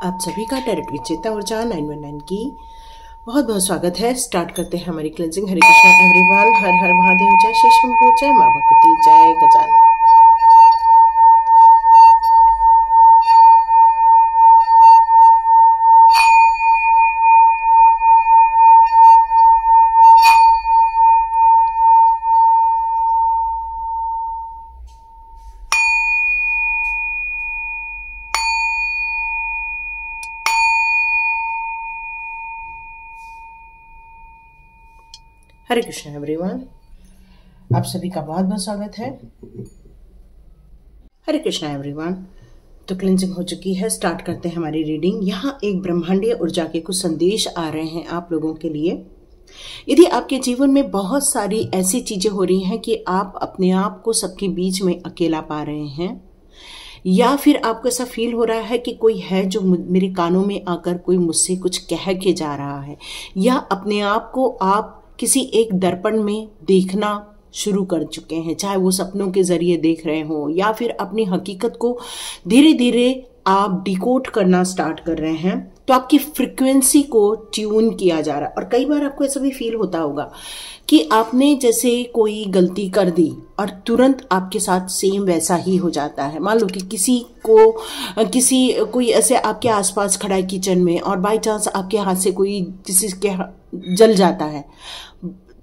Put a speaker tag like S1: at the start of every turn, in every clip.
S1: आप सभी का टैरोट की चेता ऊर्जा 919 की बहुत बहुत स्वागत है। स्टार्ट करते हैं हमारी क्लेंजिंग। हरे कृष्णा एवरीवन। हर हर महादेव। जय श्री शंभू, जय मां भगवती, जय गजानन। हरे कृष्णा एवरीवन, आप सभी का बहुत बहुत स्वागत है। हरे कृष्णा एवरीवन। तो क्लेंजिंग हो चुकी है। स्टार्ट करते हैं हमारी रीडिंग। यहाँ एक ब्रह्मांडीय ऊर्जा के कुछ संदेश आ रहे हैं आप लोगों के लिए। यदि आपके जीवन में बहुत सारी ऐसी चीजें हो रही हैं कि आप अपने आप को सबके बीच में अकेला पा रहे हैं, या फिर आपको ऐसा फील हो रहा है कि कोई है जो मेरे कानों में आकर कोई मुझसे कुछ कह के जा रहा है, या अपने आप को आप किसी एक दर्पण में देखना शुरू कर चुके हैं, चाहे वो सपनों के जरिए देख रहे हो या फिर अपनी हकीकत को धीरे धीरे आप डिकोड करना स्टार्ट कर रहे हैं, तो आपकी फ्रिक्वेंसी को ट्यून किया जा रहा है। और कई बार आपको ऐसा भी फील होता होगा कि आपने जैसे कोई गलती कर दी और तुरंत आपके साथ सेम वैसा ही हो जाता है। मान लो कि कोई ऐसे आपके आसपास खड़ा है किचन में और बाय चांस आपके हाथ से कोई किसी के जल जाता है,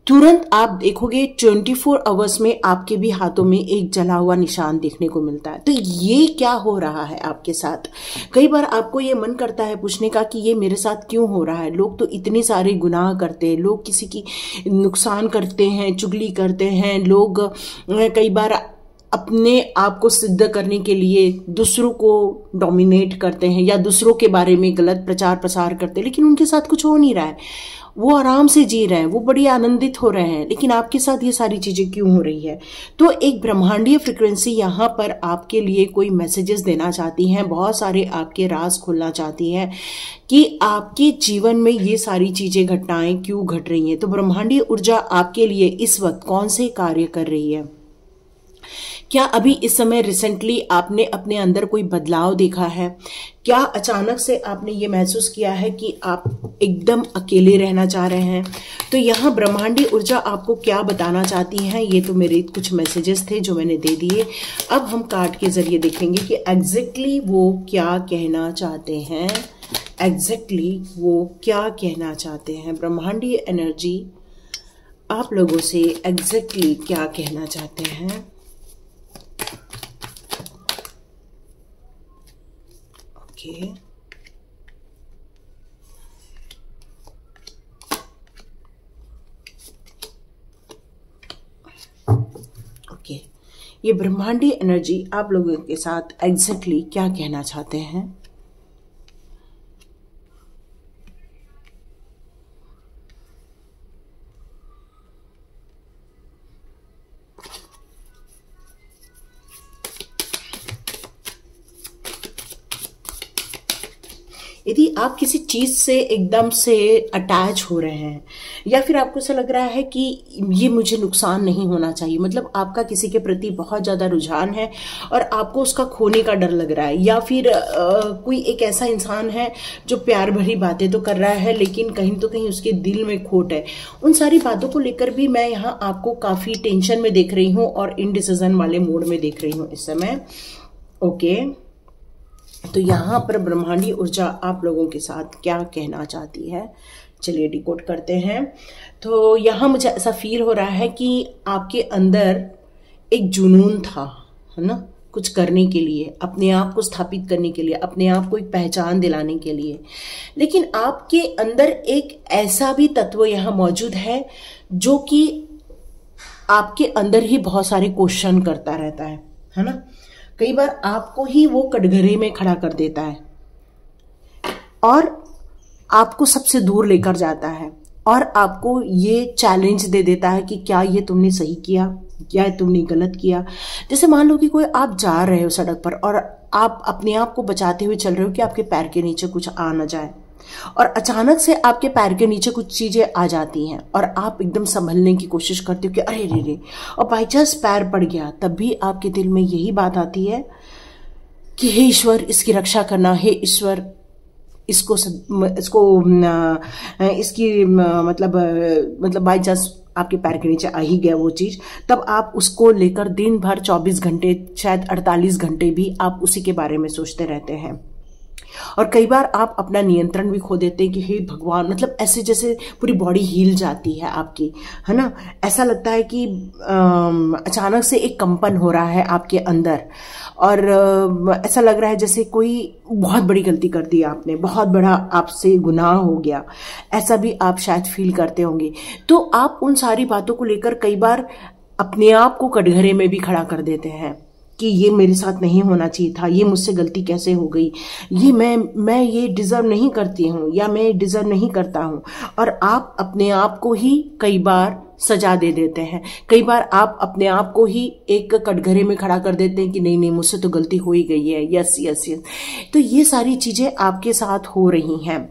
S1: तुरंत आप देखोगे 24 आवर्स में आपके भी हाथों में एक जला हुआ निशान देखने को मिलता है। तो ये क्या हो रहा है आपके साथ? कई बार आपको ये मन करता है पूछने का कि ये मेरे साथ क्यों हो रहा है। लोग तो इतने सारे गुनाह करते हैं, लोग किसी की नुकसान करते हैं, चुगली करते हैं, लोग कई बार अपने आप को सिद्ध करने के लिए दूसरों को डोमिनेट करते हैं या दूसरों के बारे में गलत प्रचार प्रसार करते हैं, लेकिन उनके साथ कुछ हो नहीं रहा है। वो आराम से जी रहे हैं, वो बड़ी आनंदित हो रहे हैं, लेकिन आपके साथ ये सारी चीजें क्यों हो रही है? तो एक ब्रह्मांडीय फ्रिक्वेंसी यहाँ पर आपके लिए कोई मैसेजेस देना चाहती है, बहुत सारे आपके राज खोलना चाहती है कि आपके जीवन में ये सारी चीजें घटनाएं क्यों घट रही हैं। तो ब्रह्मांडीय ऊर्जा आपके लिए इस वक्त कौन से कार्य कर रही है? क्या अभी इस समय रिसेंटली आपने अपने अंदर कोई बदलाव देखा है? क्या अचानक से आपने ये महसूस किया है कि आप एकदम अकेले रहना चाह रहे हैं? तो यहाँ ब्रह्मांडीय ऊर्जा आपको क्या बताना चाहती है? ये तो मेरे कुछ मैसेजेस थे जो मैंने दे दिए। अब हम कार्ड के जरिए देखेंगे कि एग्जैक्टली वो क्या कहना चाहते हैं। एग्जैक्टली वो क्या कहना चाहते हैं? ब्रह्मांडीय एनर्जी आप लोगों से एग्जैक्टली क्या कहना चाहते हैं? ओके, ये ब्रह्मांडीय एनर्जी आप लोगों के साथ एग्जैक्टली क्या कहना चाहते हैं? यदि आप किसी चीज से एकदम से अटैच हो रहे हैं, या फिर आपको ऐसा लग रहा है कि ये मुझे नुकसान नहीं होना चाहिए, मतलब आपका किसी के प्रति बहुत ज्यादा रुझान है और आपको उसका खोने का डर लग रहा है, या फिर कोई एक ऐसा इंसान है जो प्यार भरी बातें तो कर रहा है लेकिन कहीं तो कहीं उसके दिल में खोट है, उन सारी बातों को लेकर भी मैं यहाँ आपको काफी टेंशन में देख रही हूँ और इनडिसीजन वाले मोड में देख रही हूँ इस समय। ओके, तो यहाँ पर ब्रह्मांडीय ऊर्जा आप लोगों के साथ क्या कहना चाहती है, चलिए डिकोड करते हैं। तो यहाँ मुझे ऐसा फील हो रहा है कि आपके अंदर एक जुनून था, है ना, कुछ करने के लिए, अपने आप को स्थापित करने के लिए, अपने आप को एक पहचान दिलाने के लिए, लेकिन आपके अंदर एक ऐसा भी तत्व यहाँ मौजूद है जो कि आपके अंदर ही बहुत सारे क्वेश्चन करता रहता है ना। कई बार आपको ही वो कटघरे में खड़ा कर देता है और आपको सबसे दूर लेकर जाता है और आपको ये चैलेंज दे देता है कि क्या ये तुमने सही किया, क्या तुमने गलत किया। जैसे मान लो कि कोई आप जा रहे हो सड़क पर और आप अपने आप को बचाते हुए चल रहे हो कि आपके पैर के नीचे कुछ आ ना जाए, और अचानक से आपके पैर के नीचे कुछ चीजें आ जाती हैं और आप एकदम संभलने की कोशिश करते हो कि अरे रे रे, और बाई चांस पैर पड़ गया, तब भी आपके दिल में यही बात आती है कि हे ईश्वर इसकी रक्षा करना, हे ईश्वर इसकी मतलब बाई चांस आपके पैर के नीचे आ ही गया वो चीज, तब आप उसको लेकर दिन भर 24 घंटे, शायद 48 घंटे भी आप उसी के बारे में सोचते रहते हैं। और कई बार आप अपना नियंत्रण भी खो देते हैं कि हे भगवान, मतलब ऐसे जैसे पूरी बॉडी हिल जाती है आपकी, है ना। ऐसा लगता है कि अचानक से एक कंपन हो रहा है आपके अंदर, और ऐसा लग रहा है जैसे कोई बहुत बड़ी गलती कर दी आपने, बहुत बड़ा आपसे गुनाह हो गया, ऐसा भी आप शायद फील करते होंगे। तो आप उन सारी बातों को लेकर कई बार अपने आप को कटघरे में भी खड़ा कर देते हैं कि ये मेरे साथ नहीं होना चाहिए था, ये मुझसे गलती कैसे हो गई, ये मैं ये डिजर्व नहीं करती हूँ, या मैं डिजर्व नहीं करता हूँ। और आप अपने आप को ही कई बार सजा दे देते हैं, कई बार आप अपने आप को ही एक कटघरे में खड़ा कर देते हैं कि नहीं नहीं, मुझसे तो गलती हो ही गई है, यस यस यस। तो ये सारी चीजें आपके साथ हो रही हैं।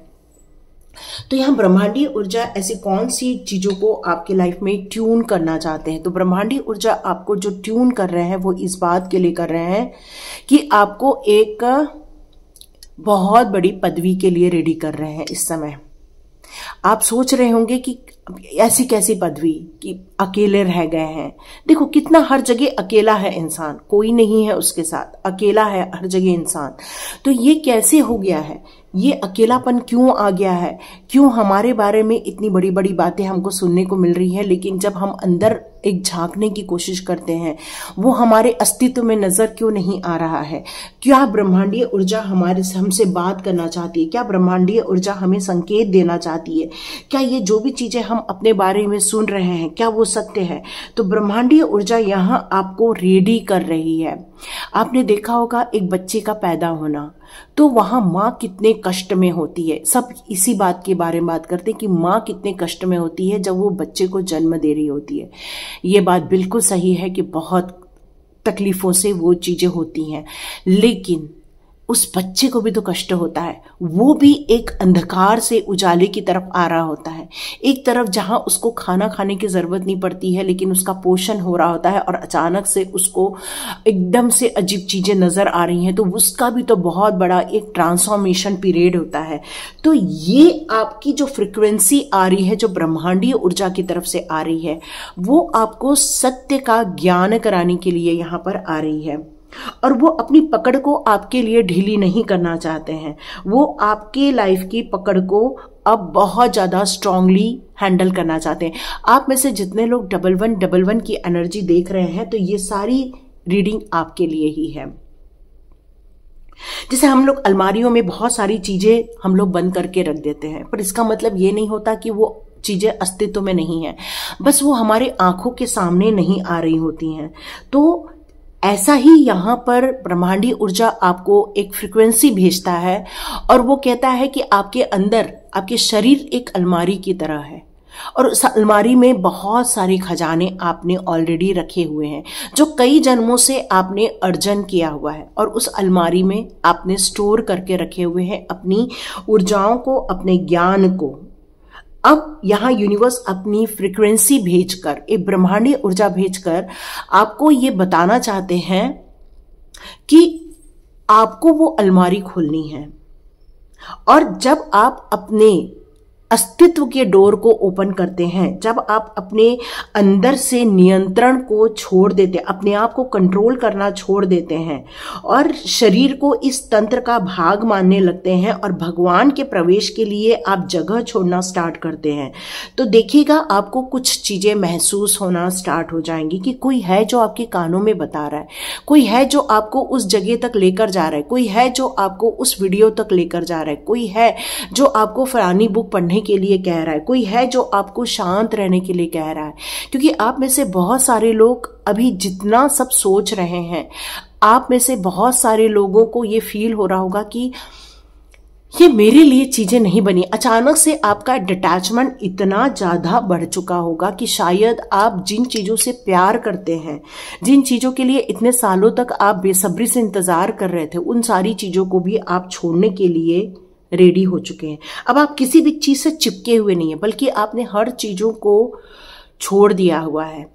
S1: तो यहाँ ब्रह्मांडीय ऊर्जा ऐसी कौन सी चीजों को आपके लाइफ में ट्यून करना चाहते हैं? तो ब्रह्मांडीय ऊर्जा आपको जो ट्यून कर रहे हैं वो इस बात के लिए कर रहे हैं कि आपको एक बहुत बड़ी पदवी के लिए रेडी कर रहे हैं। इस समय आप सोच रहे होंगे कि ऐसी कैसी पदवी कि अकेले रह गए हैं। देखो कितना हर जगह अकेला है इंसान, कोई नहीं है उसके साथ, अकेला है हर जगह इंसान। तो ये कैसे हो गया है, ये अकेलापन क्यों आ गया है, क्यों हमारे बारे में इतनी बड़ी बड़ी बातें हमको सुनने को मिल रही है, लेकिन जब हम अंदर एक झांकने की कोशिश करते हैं वो हमारे अस्तित्व में नजर क्यों नहीं आ रहा है? क्या ब्रह्मांडीय ऊर्जा हमसे बात करना चाहती है? क्या ब्रह्मांडीय ऊर्जा हमें संकेत देना चाहती है? क्या ये जो भी चीजें हम अपने बारे में सुन रहे हैं क्या वो सत्य है? तो ब्रह्मांडीय ऊर्जा यहाँ आपको रेडी कर रही है। आपने देखा होगा एक बच्चे का पैदा होना, तो वहां माँ कितने कष्ट में होती है। सब इसी बात के बारे में बात करते हैं कि माँ कितने कष्ट में होती है जब वो बच्चे को जन्म दे रही होती है। ये बात बिल्कुल सही है कि बहुत तकलीफों से वो चीजें होती हैं, लेकिन उस बच्चे को भी तो कष्ट होता है। वो भी एक अंधकार से उजाले की तरफ आ रहा होता है, एक तरफ जहां उसको खाना खाने की जरूरत नहीं पड़ती है लेकिन उसका पोषण हो रहा होता है, और अचानक से उसको एकदम से अजीब चीजें नजर आ रही हैं, तो उसका भी तो बहुत बड़ा एक ट्रांसफॉर्मेशन पीरियड होता है। तो ये आपकी जो फ्रिक्वेंसी आ रही है, जो ब्रह्मांडीय ऊर्जा की तरफ से आ रही है, वो आपको सत्य का ज्ञान कराने के लिए यहाँ पर आ रही है। और वो अपनी पकड़ को आपके लिए ढीली नहीं करना चाहते हैं, वो आपके लाइफ की पकड़ को अब बहुत ज्यादा स्ट्रांगली हैंडल करना चाहते हैं। आप में से जितने लोग 1111 की एनर्जी देख रहे हैं, तो ये सारी रीडिंग आपके लिए ही है। जैसे हम लोग अलमारियों में बहुत सारी चीजें हम लोग बंद करके रख देते हैं, पर इसका मतलब ये नहीं होता कि वो चीजें अस्तित्व में नहीं है, बस वो हमारे आंखों के सामने नहीं आ रही होती हैं। तो ऐसा ही यहाँ पर ब्रह्मांडीय ऊर्जा आपको एक फ्रिक्वेंसी भेजता है, और वो कहता है कि आपके अंदर, आपके शरीर एक अलमारी की तरह है, और उस अलमारी में बहुत सारे खजाने आपने ऑलरेडी रखे हुए हैं, जो कई जन्मों से आपने अर्जन किया हुआ है, और उस अलमारी में आपने स्टोर करके रखे हुए हैं अपनी ऊर्जाओं को, अपने ज्ञान को। अब यहाँ यूनिवर्स अपनी फ्रीक्वेंसी भेजकर, एक ब्रह्मांडीय ऊर्जा भेजकर आपको ये बताना चाहते हैं कि आपको वो अलमारी खोलनी है। और जब आप अपने अस्तित्व के डोर को ओपन करते हैं, जब आप अपने अंदर से नियंत्रण को छोड़ देते हैं, अपने आप को कंट्रोल करना छोड़ देते हैं, और शरीर को इस तंत्र का भाग मानने लगते हैं, और भगवान के प्रवेश के लिए आप जगह छोड़ना स्टार्ट करते हैं, तो देखिएगा आपको कुछ चीजें महसूस होना स्टार्ट हो जाएंगी कि कोई है जो आपके कानों में बता रहा है, कोई है जो आपको उस जगह तक लेकर जा रहा है, कोई है जो आपको उस वीडियो तक लेकर जा रहा है, कोई है जो आपको फलानी बुक पढ़ने के लिए कह रहा है, कोई है जो आपको शांत रहने के लिए कह रहा है। क्योंकि आप में से बहुत सारे लोग अभी जितना सब सोच रहे हैं, आप में से बहुत सारे लोगों को ये फील हो रहा होगा कि ये मेरे लिए चीजें नहीं बनी। अचानक से आपका डिटैचमेंट इतना ज्यादा बढ़ चुका होगा कि शायद आप जिन चीजों से प्यार करते हैं, जिन चीजों के लिए इतने सालों तक आप बेसब्री से इंतजार कर रहे थे, उन सारी चीजों को भी आप छोड़ने के लिए रेडी हो चुके हैं। अब आप किसी भी चीज से चिपके हुए नहीं है, बल्कि आपने हर चीजों को छोड़ दिया हुआ है।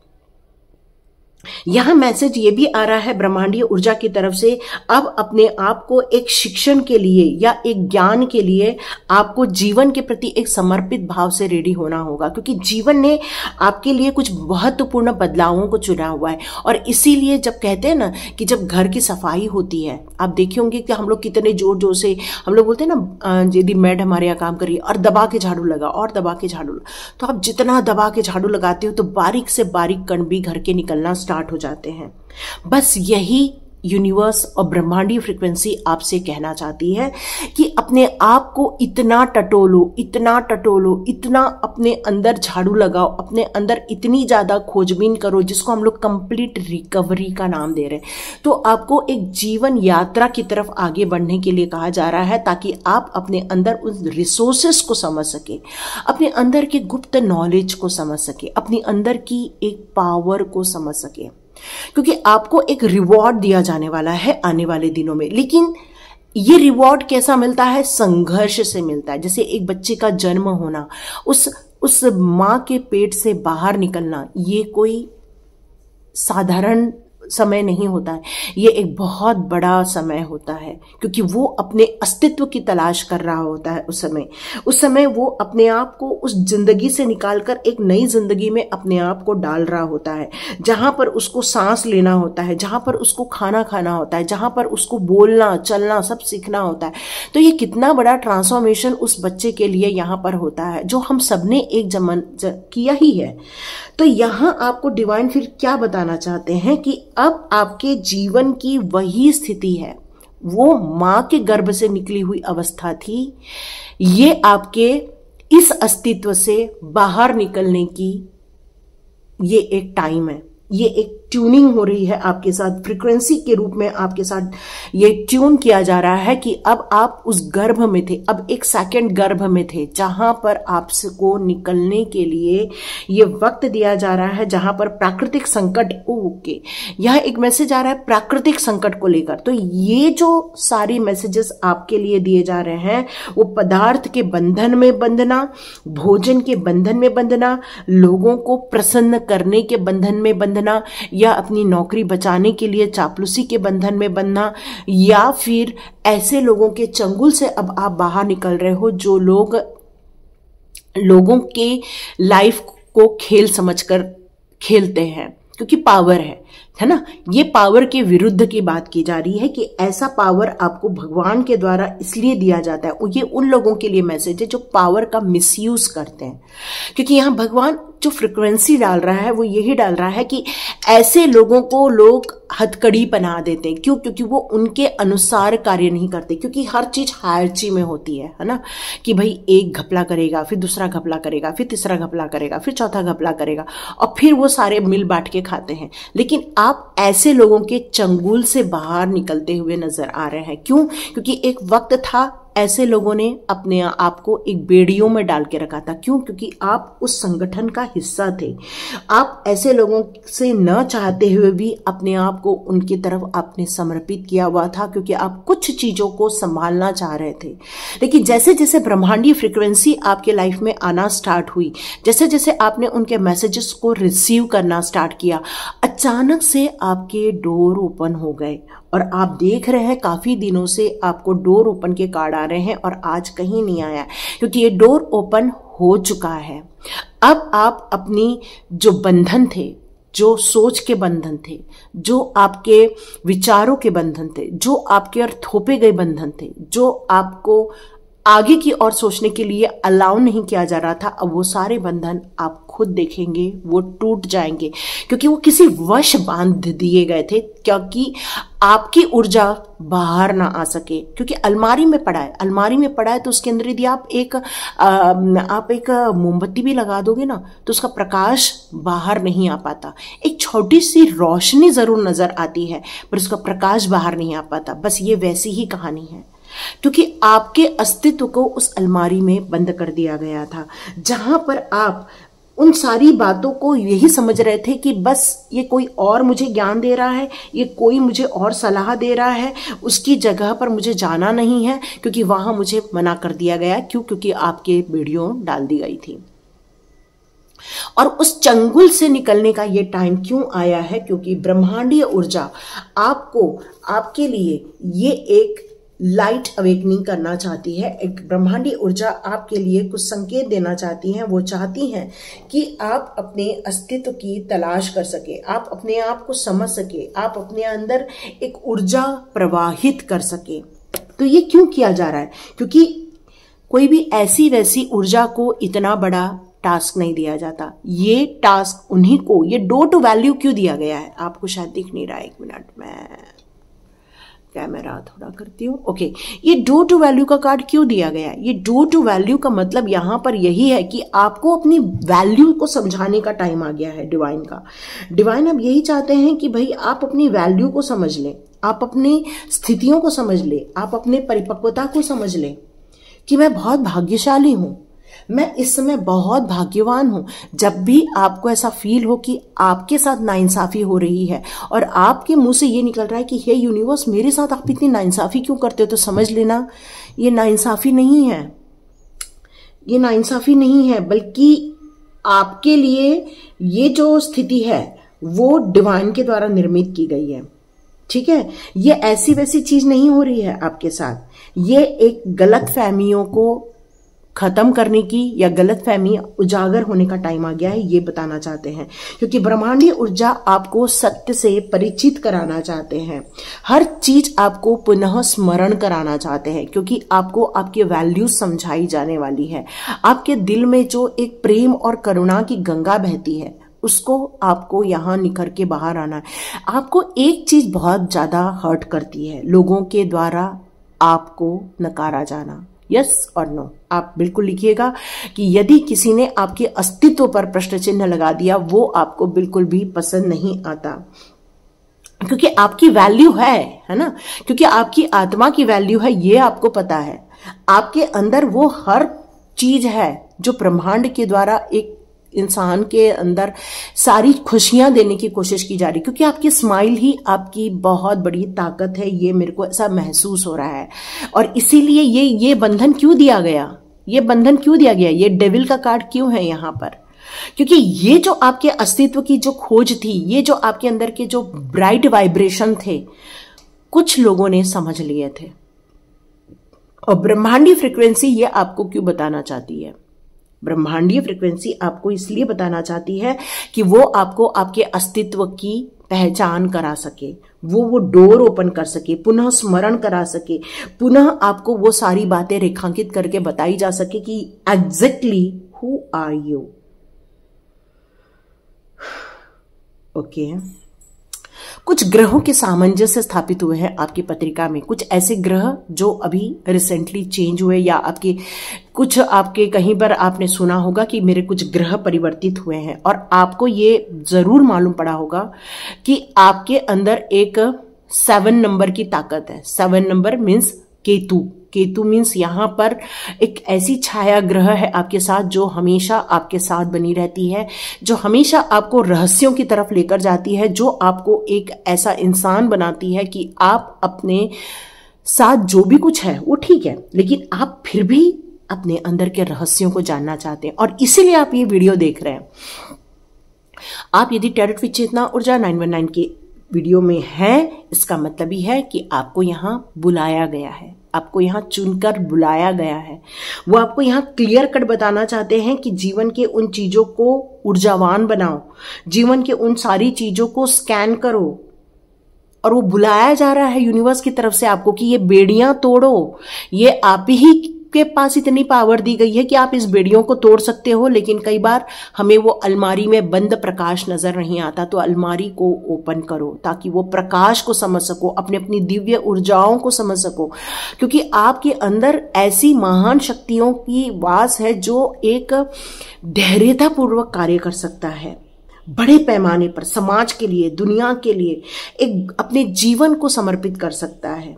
S1: यहां मैसेज ये भी आ रहा है ब्रह्मांडीय ऊर्जा की तरफ से, अब अपने आप को एक शिक्षण के लिए या एक ज्ञान के लिए आपको जीवन के प्रति एक समर्पित भाव से रेडी होना होगा, क्योंकि जीवन ने आपके लिए कुछ महत्वपूर्ण बदलावों को चुना हुआ है। और इसीलिए जब कहते हैं ना कि जब घर की सफाई होती है, आप देखे होंगे कि हम लोग कितने जोर जोर से हम लोग बोलते हैं ना, यदि मैड हमारे यहाँ काम करिए और दबा के झाड़ू लगा और दबा के झाड़ू लगा, तो आप जितना दबा के झाड़ू लगाते हो तो बारीक से बारीक कण भी घर के निकलना स्टार्ट हो जाते हैं। बस यही यूनिवर्स और ब्रह्मांडीय फ्रीक्वेंसी आपसे कहना चाहती है कि अपने आप को इतना टटोलो, इतना टटोलो, इतना अपने अंदर झाड़ू लगाओ, अपने अंदर इतनी ज्यादा खोजबीन करो, जिसको हम लोग कंप्लीट रिकवरी का नाम दे रहे हैं। तो आपको एक जीवन यात्रा की तरफ आगे बढ़ने के लिए कहा जा रहा है, ताकि आप अपने अंदर उस रिसोर्सेस को समझ सके, अपने अंदर के गुप्त नॉलेज को समझ सके, अपनी अंदर की एक पावर को समझ सके, क्योंकि आपको एक रिवॉर्ड दिया जाने वाला है आने वाले दिनों में। लेकिन ये रिवॉर्ड कैसा मिलता है? संघर्ष से मिलता है। जैसे एक बच्चे का जन्म होना, उस मां के पेट से बाहर निकलना, ये कोई साधारण समय नहीं होता है, ये एक बहुत बड़ा समय होता है, क्योंकि वो अपने अस्तित्व की तलाश कर रहा होता है। उस समय वो अपने आप को उस जिंदगी से निकालकर एक नई जिंदगी में अपने आप को डाल रहा होता है, जहां पर उसको सांस लेना होता है, जहां पर उसको खाना खाना होता है, जहां पर उसको बोलना चलना सब सीखना होता है। तो ये कितना बड़ा ट्रांसफॉर्मेशन उस बच्चे के लिए यहाँ पर होता है, जो हम सबने एक किया ही है। तो यहां आपको डिवाइन फिर क्या बताना चाहते हैं कि अब आपके जीवन की वही स्थिति है, वो मां के गर्भ से निकली हुई अवस्था थी, ये आपके इस अस्तित्व से बाहर निकलने की ये एक टाइम है। ये एक ट्यूनिंग हो रही है आपके साथ, फ्रीक्वेंसी के रूप में आपके साथ ये ट्यून किया जा रहा है कि अब आप उस गर्भ में थे, अब एक सेकंड गर्भ में थे, जहां पर आपको निकलने के लिए ये वक्त दिया जा रहा है, जहां पर प्राकृतिक संकट, ओके यह एक मैसेज आ रहा है प्राकृतिक संकट को लेकर। तो ये जो सारी मैसेजेस आपके लिए दिए जा रहे हैं, वो पदार्थ के बंधन में बंधना, भोजन के बंधन में बंधना, लोगों को प्रसन्न करने के बंधन में बंधना, या अपनी नौकरी बचाने के लिए चापलूसी के बंधन में बंधना, या फिर ऐसे लोगों के चंगुल से अब आप बाहर निकल रहे हो जो लोगों के लाइफ को खेल समझकर खेलते हैं, क्योंकि पावर है ना। ये पावर के विरुद्ध की बात की जा रही है कि ऐसा पावर आपको भगवान के द्वारा इसलिए दिया जाता है। ये उन लोगों के लिए मैसेज है जो पावर का मिसयूज करते हैं, क्योंकि यहां भगवान जो फ्रिक्वेंसी डाल रहा है वो यही डाल रहा है कि ऐसे लोगों को लोग हथकड़ी पहना देते हैं। क्यों? क्योंकि वो उनके अनुसार कार्य नहीं करते, क्योंकि हर चीज हायरची में होती है ना, कि भाई एक घपला करेगा, फिर दूसरा घपला करेगा, फिर तीसरा घपला करेगा, फिर चौथा घपला करेगा, और फिर वो सारे मिल बांट के खाते हैं। लेकिन आप ऐसे लोगों के चंगुल से बाहर निकलते हुए नजर आ रहे हैं। क्यों? क्योंकि एक वक्त था ऐसे लोगों ने अपने आप को एक बेड़ियों में डाल के रखा था। क्यों? क्योंकि आप उस संगठन का हिस्सा थे। आप ऐसे लोगों से न चाहते हुए भी अपने आप को उनकी तरफ आपने समर्पित किया हुआ था, क्योंकि आप कुछ चीजों को संभालना चाह रहे थे। लेकिन जैसे जैसे ब्रह्मांडीय फ्रीक्वेंसी आपके लाइफ में आना स्टार्ट हुई, जैसे जैसे आपने उनके मैसेजेस को रिसीव करना स्टार्ट किया, अचानक से आपके डोर ओपन हो गए। और आप देख रहे हैं काफी दिनों से आपको डोर ओपन के कार्ड आ रहे हैं, और आज कहीं नहीं आया, क्योंकि ये डोर ओपन हो चुका है। अब आप अपनी जो बंधन थे, जो सोच के बंधन थे, जो आपके विचारों के बंधन थे, जो आपके और थोपे गए बंधन थे, जो आपको आगे की ओर सोचने के लिए अलाउ नहीं किया जा रहा था, अब वो सारे बंधन आप खुद देखेंगे वो टूट जाएंगे, क्योंकि वो किसी वश बांध दिए गए थे, क्योंकि आपकी ऊर्जा बाहर ना आ सके। क्योंकि अलमारी में पड़ा है तो उसके अंदर यदि आप एक मोमबत्ती भी लगा दोगे ना, तो उसका प्रकाश बाहर नहीं आ पाता। एक छोटी सी रोशनी जरूर नजर आती है, पर उसका प्रकाश बाहर नहीं आ पाता। बस ये वैसी ही कहानी है, क्योंकि आपके अस्तित्व को उस अलमारी में बंद कर दिया गया था, जहां पर आप उन सारी बातों को यही समझ रहे थे कि बस ये कोई और मुझे ज्ञान दे रहा है, ये कोई मुझे और सलाह दे रहा है, उसकी जगह पर मुझे जाना नहीं है, क्योंकि वहां मुझे मना कर दिया गया। क्यों? क्योंकि आपके वीडियो डाल दी गई थी। और उस चंगुल से निकलने का ये टाइम क्यों आया है? क्योंकि ब्रह्मांडीय ऊर्जा आपको, आपके लिए ये एक लाइट अवेकनिंग करना चाहती है। एक ब्रह्मांडीय ऊर्जा आपके लिए कुछ संकेत देना चाहती है। वो चाहती हैं कि आप अपने अस्तित्व की तलाश कर सके, आप अपने आप को समझ सके, आप अपने अंदर एक ऊर्जा प्रवाहित कर सके। तो ये क्यों किया जा रहा है? क्योंकि कोई भी ऐसी वैसी ऊर्जा को इतना बड़ा टास्क नहीं दिया जाता। ये टास्क उन्हीं को, ये डोर टू वैल्यू क्यों दिया गया है? आपको शायद दिख नहीं रहा, 1 मिनट में कैमरा थोड़ा करती हूँ। ओके, ये डोर टू वैल्यू का कार्ड क्यों दिया गया है? ये डोर टू वैल्यू का मतलब यहां पर यही है कि आपको अपनी वैल्यू को समझाने का टाइम आ गया है डिवाइन का। डिवाइन अब यही चाहते हैं कि भाई आप अपनी वैल्यू को समझ लें, आप अपनी स्थितियों को समझ लें, आप अपने परिपक्वता को समझ लें कि मैं बहुत भाग्यशाली हूं, मैं इस समय बहुत भाग्यवान हूं। जब भी आपको ऐसा फील हो कि आपके साथ नाइंसाफी हो रही है और आपके मुंह से ये निकल रहा है कि हे यूनिवर्स, मेरे साथ आप इतनी नाइंसाफी क्यों करते हो, तो समझ लेना ये नाइंसाफी नहीं है, ये नाइंसाफी नहीं है, बल्कि आपके लिए ये जो स्थिति है वो डिवाइन के द्वारा निर्मित की गई है। ठीक है, ये ऐसी वैसी चीज नहीं हो रही है आपके साथ। ये एक गलत फहमियों को खत्म करने की या गलत फहमी उजागर होने का टाइम आ गया है, ये बताना चाहते हैं। क्योंकि ब्रह्मांडीय ऊर्जा आपको सत्य से परिचित कराना चाहते हैं, हर चीज आपको पुनः स्मरण कराना चाहते हैं, क्योंकि आपको आपके वैल्यूज समझाई जाने वाली है। आपके दिल में जो एक प्रेम और करुणा की गंगा बहती है, उसको आपको यहां निखर के बाहर आना है। आपको एक चीज बहुत ज्यादा हर्ट करती है, लोगों के द्वारा आपको नकारा जाना। यस और नो, आप बिल्कुल लिखिएगा कि यदि किसी ने आपके अस्तित्व पर प्रश्न चिन्ह लगा दिया, वो आपको बिल्कुल भी पसंद नहीं आता, क्योंकि आपकी वैल्यू है ना, क्योंकि आपकी आत्मा की वैल्यू है, ये आपको पता है। आपके अंदर वो हर चीज है जो ब्रह्मांड के द्वारा एक इंसान के अंदर सारी खुशियां देने की कोशिश की जा रही, क्योंकि आपकी स्माइल ही आपकी बहुत बड़ी ताकत है। ये मेरे को ऐसा महसूस हो रहा है, और इसीलिए ये बंधन क्यों दिया गया, ये बंधन क्यों दिया गया, ये डेविल का कार्ड क्यों है यहां पर? क्योंकि ये जो आपके अस्तित्व की जो खोज थी, ये जो आपके अंदर के जो ब्राइट वाइब्रेशन थे, कुछ लोगों ने समझ लिए थे। और ब्रह्मांडीय फ्रीक्वेंसी ये आपको क्यों बताना चाहती है? ब्रह्मांडीय फ्रीक्वेंसी आपको इसलिए बताना चाहती है कि वो आपको आपके अस्तित्व की पहचान करा सके, वो डोर ओपन कर सके, पुनः स्मरण करा सके, पुनः आपको वो सारी बातें रेखांकित करके बताई जा सके कि exactly who are you. Okay, कुछ ग्रहों के सामंजस्य स्थापित हुए हैं आपकी पत्रिका में। कुछ ऐसे ग्रह जो अभी रिसेंटली चेंज हुए, या आपके कहीं पर आपने सुना होगा कि मेरे कुछ ग्रह परिवर्तित हुए हैं, और आपको ये जरूर मालूम पड़ा होगा कि आपके अंदर एक 7 नंबर की ताकत है। 7 number means Ketu. Ketu means यहां पर एक ऐसी छाया ग्रह है आपके साथ, जो हमेशा आपके साथ बनी रहती है, जो हमेशा आपको रहस्यों की तरफ लेकर जाती है, जो आपको एक ऐसा इंसान बनाती है कि आप अपने साथ जो भी कुछ है वो ठीक है, लेकिन आप फिर भी अपने अंदर के रहस्यों को जानना चाहते हैं, और इसीलिए आप ये वीडियो देख रहे हैं। आप यदि टैरोट विद चेतना ऊर्जा 919 के वीडियो में है, इसका मतलब ही है कि आपको यहां बुलाया गया है, आपको यहाँ चुनकर बुलाया गया है। वो आपको यहाँ क्लियर कट बताना चाहते हैं कि जीवन के उन चीजों को ऊर्जावान बनाओ, जीवन के उन सारी चीजों को स्कैन करो, और वो बुलाया जा रहा है यूनिवर्स की तरफ से आपको कि ये बेड़ियां तोड़ो। ये आप ही के पास इतनी पावर दी गई है कि आप इस बेड़ियों को तोड़ सकते हो, लेकिन कई बार हमें वो अलमारी में बंद प्रकाश नजर नहीं आता, तो अलमारी को ओपन करो ताकि वो प्रकाश को समझ सको, अपनी दिव्य ऊर्जाओं को समझ सको, क्योंकि आपके अंदर ऐसी महान शक्तियों की वास है जो एक धैर्यता पूर्वक कार्य कर सकता है, बड़े पैमाने पर समाज के लिए, दुनिया के लिए एक अपने जीवन को समर्पित कर सकता है।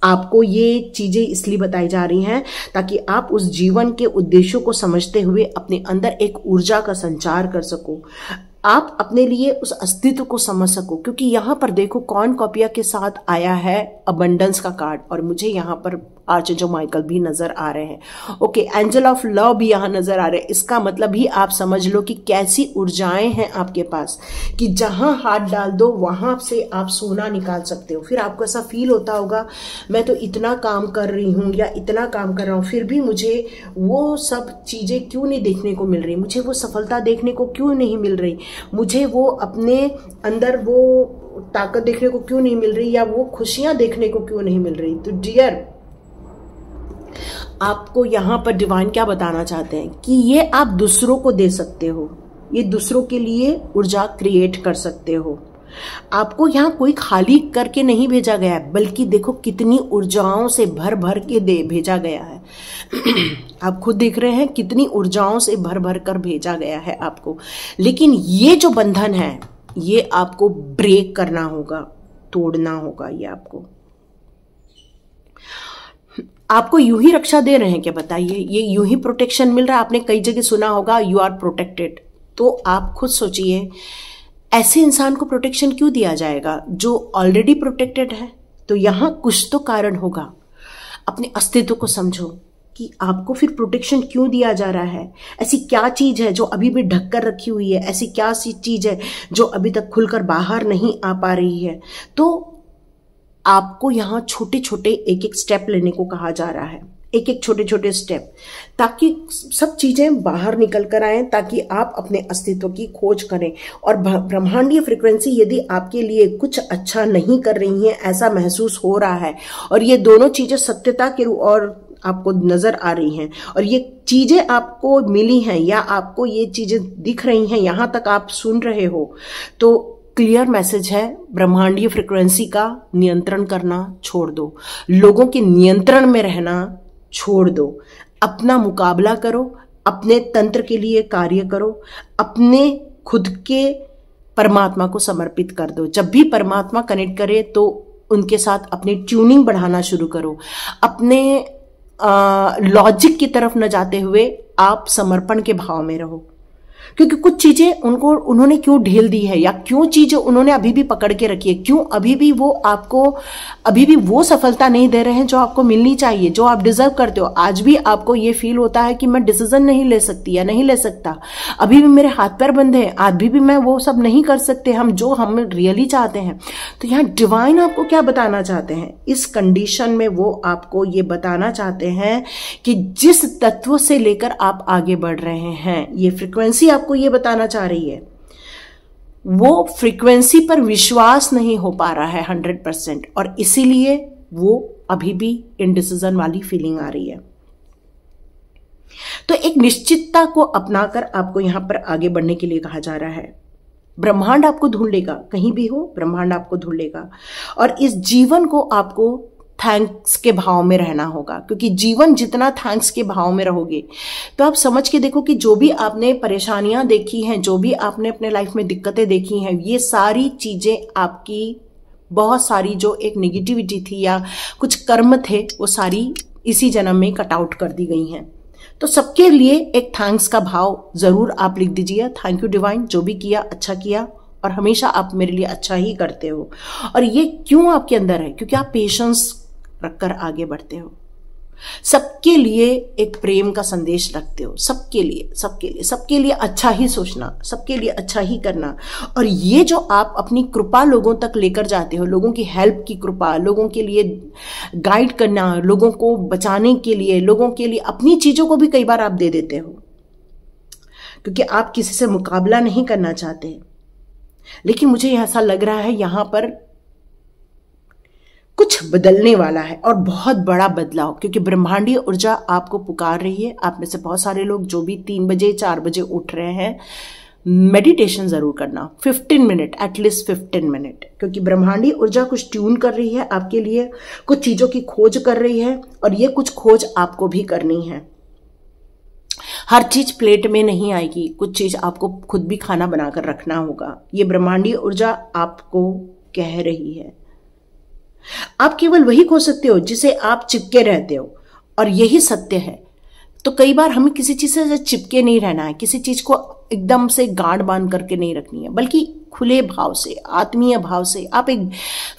S1: आपको ये चीजें इसलिए बताई जा रही हैं ताकि आप उस जीवन के उद्देश्यों को समझते हुए अपने अंदर एक ऊर्जा का संचार कर सको। आप अपने लिए उस अस्तित्व को समझ सको। क्योंकि यहां पर देखो कॉर्नकॉपिया के साथ आया है अबंडेंस का कार्ड, और मुझे यहां पर आर्चएंजल माइकल भी नजर आ रहे हैं। ओके, एंजल ऑफ लव भी यहां नजर आ रहे हैं। इसका मतलब ही आप समझ लो कि कैसी ऊर्जाएं हैं आपके पास, कि जहां हाथ डाल दो वहां से आप सोना निकाल सकते हो। फिर आपको ऐसा फील होता होगा, मैं तो इतना काम कर रही हूं या इतना काम कर रहा हूं, फिर भी मुझे वो सब चीजें क्यों नहीं देखने को मिल रही, मुझे वो सफलता देखने को क्यों नहीं मिल रही, मुझे वो अपने अंदर वो ताकत देखने को क्यों नहीं मिल रही, या वो खुशियां देखने को क्यों नहीं मिल रही। तो डियर, आपको यहां पर डिवाइन क्या बताना चाहते हैं कि ये आप दूसरों को दे सकते हो, ये दूसरों के लिए ऊर्जा क्रिएट कर सकते हो। आपको यहां कोई खाली करके नहीं भेजा गया है, बल्कि देखो कितनी ऊर्जाओं से भर भर के भेजा गया है। आप खुद देख रहे हैं कितनी ऊर्जाओं से भर भर कर भेजा गया है आपको। लेकिन ये जो बंधन है ये आपको ब्रेक करना होगा, तोड़ना होगा। ये आपको यूं ही रक्षा दे रहे हैं क्या? बताइए, ये यूं ही प्रोटेक्शन मिल रहा है? आपने कई जगह सुना होगा यू आर प्रोटेक्टेड। तो आप खुद सोचिए, ऐसे इंसान को प्रोटेक्शन क्यों दिया जाएगा जो ऑलरेडी प्रोटेक्टेड है? तो यहां कुछ तो कारण होगा। अपने अस्तित्व को समझो कि आपको फिर प्रोटेक्शन क्यों दिया जा रहा है। ऐसी क्या चीज है जो अभी भी ढक कर रखी हुई है? ऐसी क्या सी चीज है जो अभी तक खुलकर बाहर नहीं आ पा रही है? तो आपको यहां छोटे छोटे एक एक स्टेप लेने को कहा जा रहा है, एक एक छोटे छोटे स्टेप, ताकि सब चीजें बाहर निकल कर आए, ताकि आप अपने अस्तित्व की खोज करें। और ब्रह्मांडीय फ्रीक्वेंसी यदि आपके लिए कुछ अच्छा नहीं कर रही है, ऐसा महसूस हो रहा है, और ये दोनों चीजें सत्यता के रूप और आपको नजर आ रही हैं, और ये चीजें आपको मिली हैं या आपको ये चीजें दिख रही हैं, यहां तक आप सुन रहे हो, तो क्लियर मैसेज है, ब्रह्मांडीय फ्रीक्वेंसी का नियंत्रण करना छोड़ दो, लोगों के नियंत्रण में रहना छोड़ दो, अपना मुकाबला करो, अपने तंत्र के लिए कार्य करो, अपने खुद के परमात्मा को समर्पित कर दो। जब भी परमात्मा कनेक्ट करे तो उनके साथ अपनी ट्यूनिंग बढ़ाना शुरू करो। अपने लॉजिक की तरफ न जाते हुए आप समर्पण के भाव में रहो, क्योंकि कुछ चीजें उन्होंने क्यों ढेल दी है, या क्यों चीजें उन्होंने अभी भी पकड़ के रखी है, क्यों अभी भी वो आपको अभी भी वो सफलता नहीं दे रहे हैं जो आपको मिलनी चाहिए, जो आप डिजर्व करते हो। आज भी आपको ये फील होता है कि मैं डिसीजन नहीं ले सकती या नहीं ले सकता, अभी भी मेरे हाथ पैर बंधे हैं, अभी भी मैं वो सब नहीं कर सकते हम जो हम रियली चाहते हैं। तो यहाँ डिवाइन आपको क्या बताना चाहते हैं इस कंडीशन में? वो आपको ये बताना चाहते हैं कि जिस तत्व से लेकर आप आगे बढ़ रहे हैं, ये फ्रीक्वेंसी आपको ये बताना चाह रही है, वो फ्रीक्वेंसी पर विश्वास नहीं हो पा रहा है 100%, और इसीलिए वो अभी भी इनडिसीजन वाली फीलिंग आ रही है। तो एक निश्चितता को अपनाकर आपको यहां पर आगे बढ़ने के लिए कहा जा रहा है। ब्रह्मांड आपको ढूंढ लेगा, कहीं भी हो ब्रह्मांड आपको ढूंढ लेगा, और इस जीवन को आपको थैंक्स के भाव में रहना होगा। क्योंकि जीवन जितना थैंक्स के भाव में रहोगे, तो आप समझ के देखो कि जो भी आपने परेशानियां देखी हैं, जो भी आपने अपने लाइफ में दिक्कतें देखी हैं, ये सारी चीजें आपकी बहुत सारी जो एक नेगेटिविटी थी या कुछ कर्म थे, वो सारी इसी जन्म में कट आउट कर दी गई हैं। तो सबके लिए एक थैंक्स का भाव जरूर आप लिख दीजिए। थैंक यू डिवाइन, जो भी किया अच्छा किया, और हमेशा आप मेरे लिए अच्छा ही करते हो। और ये क्यों आपके अंदर है? क्योंकि आप पेशेंस रखकर आगे बढ़ते हो, सबके लिए एक प्रेम का संदेश रखते हो, सबके लिए सबके लिए सबके लिए अच्छा ही सोचना, सबके लिए अच्छा ही करना। और ये जो आप अपनी कृपा लोगों तक लेकर जाते हो, लोगों की हेल्प की कृपा, लोगों के लिए गाइड करना, लोगों को बचाने के लिए, लोगों के लिए अपनी चीजों को भी कई बार आप दे देते हो, क्योंकि आप किसी से मुकाबला नहीं करना चाहते। लेकिन मुझे ऐसा लग रहा है यहां पर कुछ बदलने वाला है, और बहुत बड़ा बदलाव, क्योंकि ब्रह्मांडीय ऊर्जा आपको पुकार रही है। आप में से बहुत सारे लोग जो भी 3 बजे 4 बजे उठ रहे हैं, मेडिटेशन जरूर करना, 15 मिनट, एटलीस्ट 15 मिनट, क्योंकि ब्रह्मांडीय ऊर्जा कुछ ट्यून कर रही है आपके लिए, कुछ चीजों की खोज कर रही है, और ये कुछ खोज आपको भी करनी है। हर चीज प्लेट में नहीं आएगी, कुछ चीज आपको खुद भी खाना बनाकर रखना होगा। ये ब्रह्मांडीय ऊर्जा आपको कह रही है। आप केवल वही खो सकते हो जिसे आप चिपके रहते हो, और यही सत्य है। तो कई बार हमें किसी चीज से चिपके नहीं रहना है, किसी चीज को एकदम से गांठ बांध करके नहीं रखनी है, बल्कि खुले भाव से, आत्मीय भाव से आप एक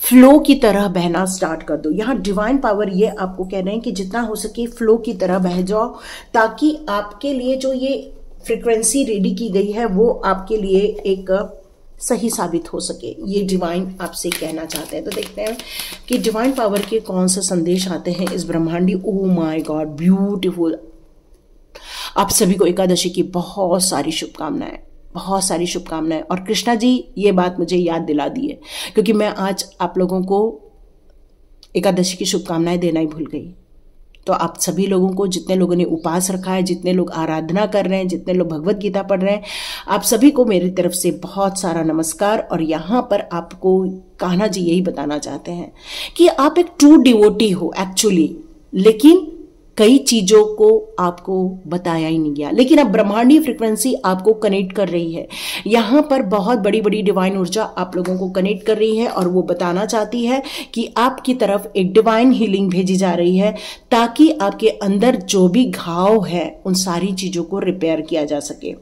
S1: फ्लो की तरह बहना स्टार्ट कर दो। यहाँ डिवाइन पावर ये आपको कह रहे हैं कि जितना हो सके फ्लो की तरह बह जाओ, ताकि आपके लिए जो ये फ्रीक्वेंसी रेडी की गई है वो आपके लिए एक सही साबित हो सके। ये डिवाइन आपसे कहना चाहते हैं। तो देखते हैं कि डिवाइन पावर के कौन से संदेश आते हैं इस ब्रह्मांडी। Oh my God, beautiful. आप सभी को एकादशी की बहुत सारी शुभकामनाएं, बहुत सारी शुभकामनाएं। और कृष्णा जी ये बात मुझे याद दिला दी है, क्योंकि मैं आज आप लोगों को एकादशी की शुभकामनाएं देना ही भूल गई। तो आप सभी लोगों को, जितने लोगों ने उपवास रखा है, जितने लोग आराधना कर रहे हैं, जितने लोग भगवत गीता पढ़ रहे हैं, आप सभी को मेरी तरफ से बहुत सारा नमस्कार। और यहाँ पर आपको कान्हा जी यही बताना चाहते हैं कि आप एक ट्रू डिवोटी हो एक्चुअली, लेकिन कई चीजों को आपको बताया ही नहीं गया। लेकिन अब ब्रह्मांडीय फ्रीक्वेंसी आपको कनेक्ट कर रही है। यहाँ पर बहुत बड़ी बड़ी डिवाइन ऊर्जा आप लोगों को कनेक्ट कर रही है, और वो बताना चाहती है कि आपकी तरफ एक डिवाइन हीलिंग भेजी जा रही है, ताकि आपके अंदर जो भी घाव है उन सारी चीजों को रिपेयर किया जा सके।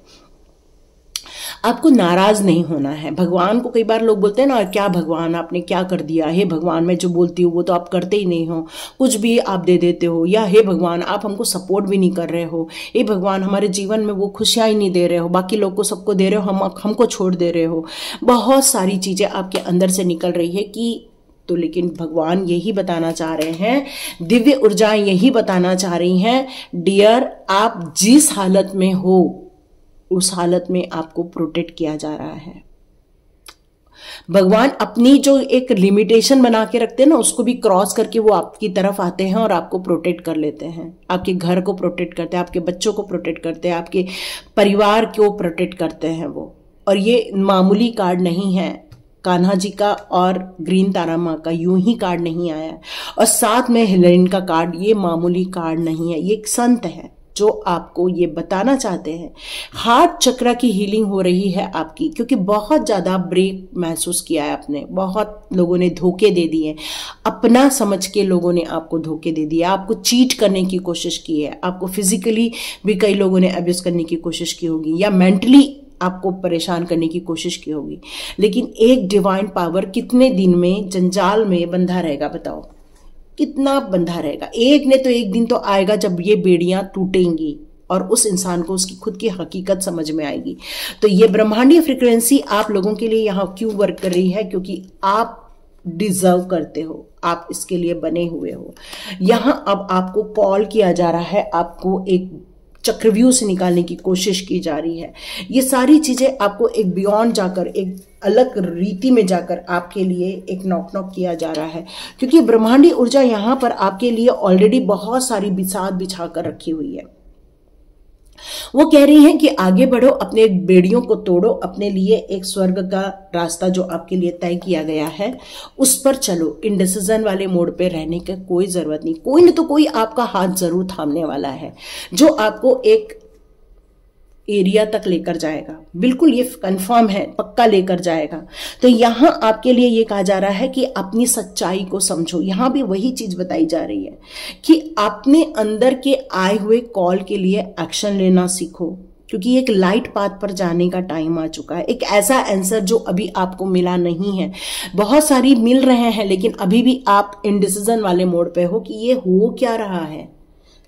S1: आपको नाराज नहीं होना है। भगवान को कई बार लोग बोलते हैं ना, क्या भगवान आपने क्या कर दिया, हे भगवान मैं जो बोलती हूँ वो तो आप करते ही नहीं हो, कुछ भी आप दे देते हो, या हे भगवान आप हमको सपोर्ट भी नहीं कर रहे हो, हे भगवान हमारे जीवन में वो खुशियां ही नहीं दे रहे हो, बाकी लोग को सबको दे रहे हो, हमको छोड़ दे रहे हो। बहुत सारी चीजें आपके अंदर से निकल रही है कि तो लेकिन भगवान यही बताना चाह रहे हैं, दिव्य ऊर्जाएं यही बताना चाह रही हैं, डियर आप जिस हालत में हो उस हालत में आपको प्रोटेक्ट किया जा रहा है। भगवान अपनी जो एक लिमिटेशन बना के रखते हैं ना, उसको भी क्रॉस करके वो आपकी तरफ आते हैं और आपको प्रोटेक्ट कर लेते हैं। आपके घर को प्रोटेक्ट करते हैं, आपके बच्चों को प्रोटेक्ट करते हैं, आपके परिवार को प्रोटेक्ट करते हैं वो। और ये मामूली कार्ड नहीं है, कान्हा जी का और ग्रीन तारा माँ का यूं ही कार्ड नहीं आया है। और साथ में हिलेन का कार्ड, ये मामूली कार्ड नहीं है, ये एक संत है जो आपको ये बताना चाहते हैं। हार्ट चक्र की हीलिंग हो रही है आपकी, क्योंकि बहुत ज्यादा ब्रेक महसूस किया है आपने, बहुत लोगों ने धोखे दे दिए, अपना समझ के लोगों ने आपको धोखे दे दिया, आपको चीट करने की कोशिश की है, आपको फिजिकली भी कई लोगों ने अब्यूज करने की कोशिश की होगी, या मेंटली आपको परेशान करने की कोशिश की होगी। लेकिन एक डिवाइन पावर कितने दिन में जंजाल में बंधा रहेगा, बताओ कितना बंधा रहेगा। एक ने तो एक दिन तो आएगा जब ये बेड़ियां टूटेंगी और उस इंसान को उसकी खुद की हकीकत समझ में आएगी। तो ये ब्रह्मांडीय फ्रीक्वेंसी आप लोगों के लिए यहाँ क्यों वर्क कर रही है, क्योंकि आप डिजर्व करते हो, आप इसके लिए बने हुए हो। यहाँ अब आपको कॉल किया जा रहा है, आपको एक चक्रव्यूह से निकालने की कोशिश की जा रही है। ये सारी चीजें आपको एक बियॉन्ड जाकर, एक अलग रीति में जाकर आपके लिए एक नॉक किया जा रहा है, क्योंकि ब्रह्मांडी ऊर्जा यहाँ पर आपके लिए ऑलरेडी बहुत सारी बिसात बिछा कर रखी हुई है। वो कह रही हैं कि आगे बढ़ो, अपने बेड़ियों को तोड़ो, अपने लिए एक स्वर्ग का रास्ता जो आपके लिए तय किया गया है उस पर चलो। इंडिसीजन वाले मोड पे रहने की कोई जरूरत नहीं, कोई न तो कोई आपका हाथ जरूर थामने वाला है जो आपको एक एरिया तक लेकर जाएगा। बिल्कुल ये कंफर्म है, पक्का लेकर जाएगा। तो यहां आपके लिए ये कहा जा रहा है कि अपनी सच्चाई को समझो। यहां भी वही चीज बताई जा रही है कि अपने अंदर के आए हुए कॉल के लिए एक्शन लेना सीखो, क्योंकि एक लाइट पाथ पर जाने का टाइम आ चुका है। एक ऐसा आंसर जो अभी आपको मिला नहीं है, बहुत सारी मिल रहे हैं लेकिन अभी भी आप इंडिसीजन वाले मोड पे हो कि ये हो क्या रहा है,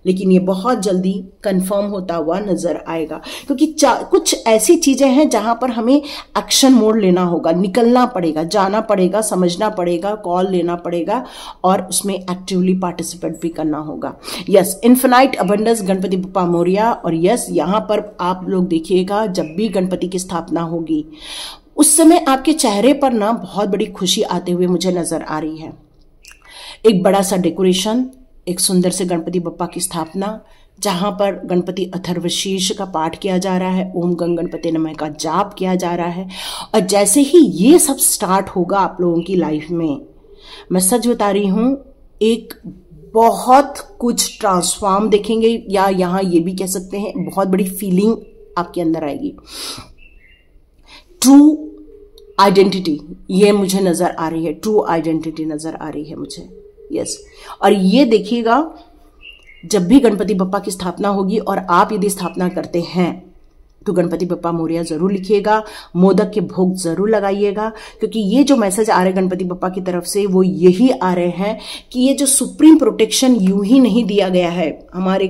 S1: लेकिन ये बहुत जल्दी कंफर्म होता हुआ नजर आएगा। क्योंकि कुछ ऐसी चीजें हैं जहां पर हमें एक्शन मोड लेना होगा, निकलना पड़ेगा, जाना पड़ेगा, समझना पड़ेगा, कॉल लेना पड़ेगा और उसमें एक्टिवली पार्टिसिपेट भी करना होगा। Yes, infinite abundance Ganpati Bappa Morya. और यस, यहां पर आप लोग देखिएगा जब भी गणपति की स्थापना होगी उस समय आपके चेहरे पर ना बहुत बड़ी खुशी आते हुए मुझे नजर आ रही है। एक बड़ा सा डेकोरेशन, एक सुंदर से गणपति बप्पा की स्थापना, जहां पर गणपति अथर्वशीर्ष का पाठ किया जा रहा है, ओम गंग गणपति नमः का जाप किया जा रहा है। और जैसे ही ये सब स्टार्ट होगा आप लोगों की लाइफ में, मैं सच बता रही हूं, एक बहुत कुछ ट्रांसफॉर्म देखेंगे, या यहां ये भी कह सकते हैं बहुत बड़ी फीलिंग आपके अंदर आएगी। ट्रू आइडेंटिटी ये मुझे नजर आ रही है, ट्रू आइडेंटिटी नजर आ रही है मुझे। यस, और ये देखिएगा जब भी गणपति बप्पा की स्थापना होगी और आप यदि स्थापना करते हैं तो गणपति बप्पा मोरया जरूर लिखिएगा, मोदक के भोग जरूर लगाइएगा, क्योंकि ये जो मैसेज आ रहे हैं गणपति बप्पा की तरफ से वो यही आ रहे हैं कि ये जो सुप्रीम प्रोटेक्शन यूं ही नहीं दिया गया है हमारे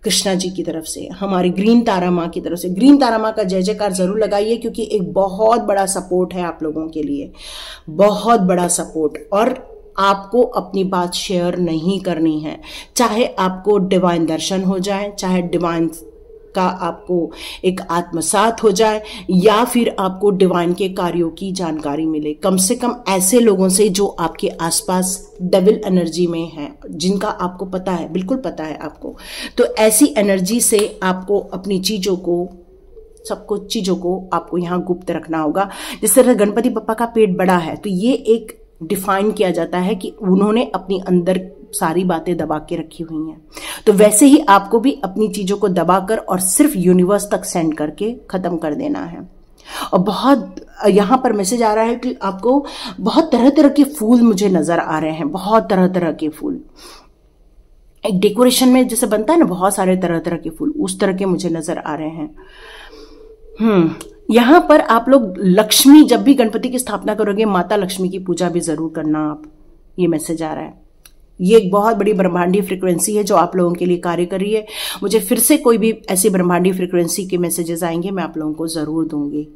S1: कृष्णा जी की तरफ से, हमारी ग्रीन तारा माँ की तरफ से। ग्रीन तारा माँ का जय जयकार जरूर लगाइए, क्योंकि एक बहुत बड़ा सपोर्ट है आप लोगों के लिए, बहुत बड़ा सपोर्ट। और आपको अपनी बात शेयर नहीं करनी है, चाहे आपको डिवाइन दर्शन हो जाए, चाहे डिवाइन का आपको एक आत्मसात हो जाए, या फिर आपको डिवाइन के कार्यों की जानकारी मिले, कम से कम ऐसे लोगों से जो आपके आसपास डेविल एनर्जी में हैं, जिनका आपको पता है, बिल्कुल पता है आपको। तो ऐसी एनर्जी से आपको अपनी चीजों को, सब कुछ चीजों को आपको यहाँ गुप्त रखना होगा। जिस तरह गणपति बप्पा का पेट बड़ा है तो ये एक डिफाइन किया जाता है कि उन्होंने अपनी अंदर सारी बातें दबा के रखी हुई हैं, तो वैसे ही आपको भी अपनी चीजों को दबाकर और सिर्फ यूनिवर्स तक सेंड करके खत्म कर देना है। और बहुत यहां पर मैसेज आ रहा है कि आपको बहुत तरह तरह के फूल मुझे नजर आ रहे हैं, बहुत तरह तरह के फूल। एक डेकोरेशन में जैसे बनता है ना बहुत सारे तरह तरह के फूल, उस तरह के मुझे नजर आ रहे हैं। यहां पर आप लोग लक्ष्मी, जब भी गणपति की स्थापना करोगे, माता लक्ष्मी की पूजा भी जरूर करना आप, ये मैसेज आ रहा है। ये एक बहुत बड़ी ब्रह्मांडीय फ्रीक्वेंसी है जो आप लोगों के लिए कार्य कर रही है। मुझे फिर से कोई भी ऐसी ब्रह्मांडीय फ्रीक्वेंसी के मैसेजेस आएंगे, मैं आप लोगों को जरूर दूंगी।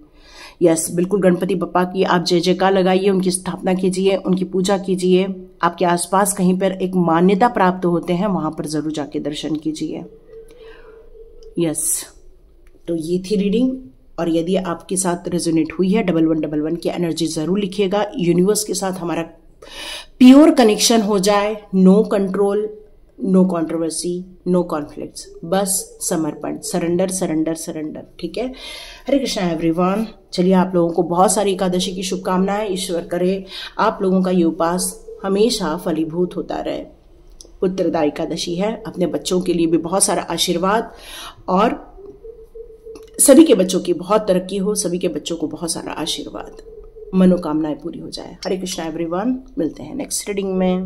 S1: यस, बिल्कुल गणपति बप्पा की आप जय जयकार लगाइए, उनकी स्थापना कीजिए, उनकी पूजा कीजिए। आपके आसपास कहीं पर एक मान्यता प्राप्त होते हैं, वहां पर जरूर जाके दर्शन कीजिए। यस, तो ये थी रीडिंग। और यदि आपके साथ रेजोनेट हुई है 1111 की एनर्जी जरूर लिखिएगा। यूनिवर्स के साथ हमारा प्योर कनेक्शन हो जाए, no control, no controversy, no conflicts, बस समर्पण, सरेंडर सरेंडर सरेंडर। ठीक है, हरे कृष्णा एवरीवन। चलिए, आप लोगों को बहुत सारी एकादशी की शुभकामनाएं। ईश्वर करे आप लोगों का ये उपास हमेशा फलीभूत होता रहे। उत्तरदा एकादशी है, अपने बच्चों के लिए भी बहुत सारा आशीर्वाद, और सभी के बच्चों की बहुत तरक्की हो, सभी के बच्चों को बहुत सारा आशीर्वाद, मनोकामनाएं पूरी हो जाए। हरे कृष्णा एवरीवन, मिलते हैं नेक्स्ट रीडिंग में।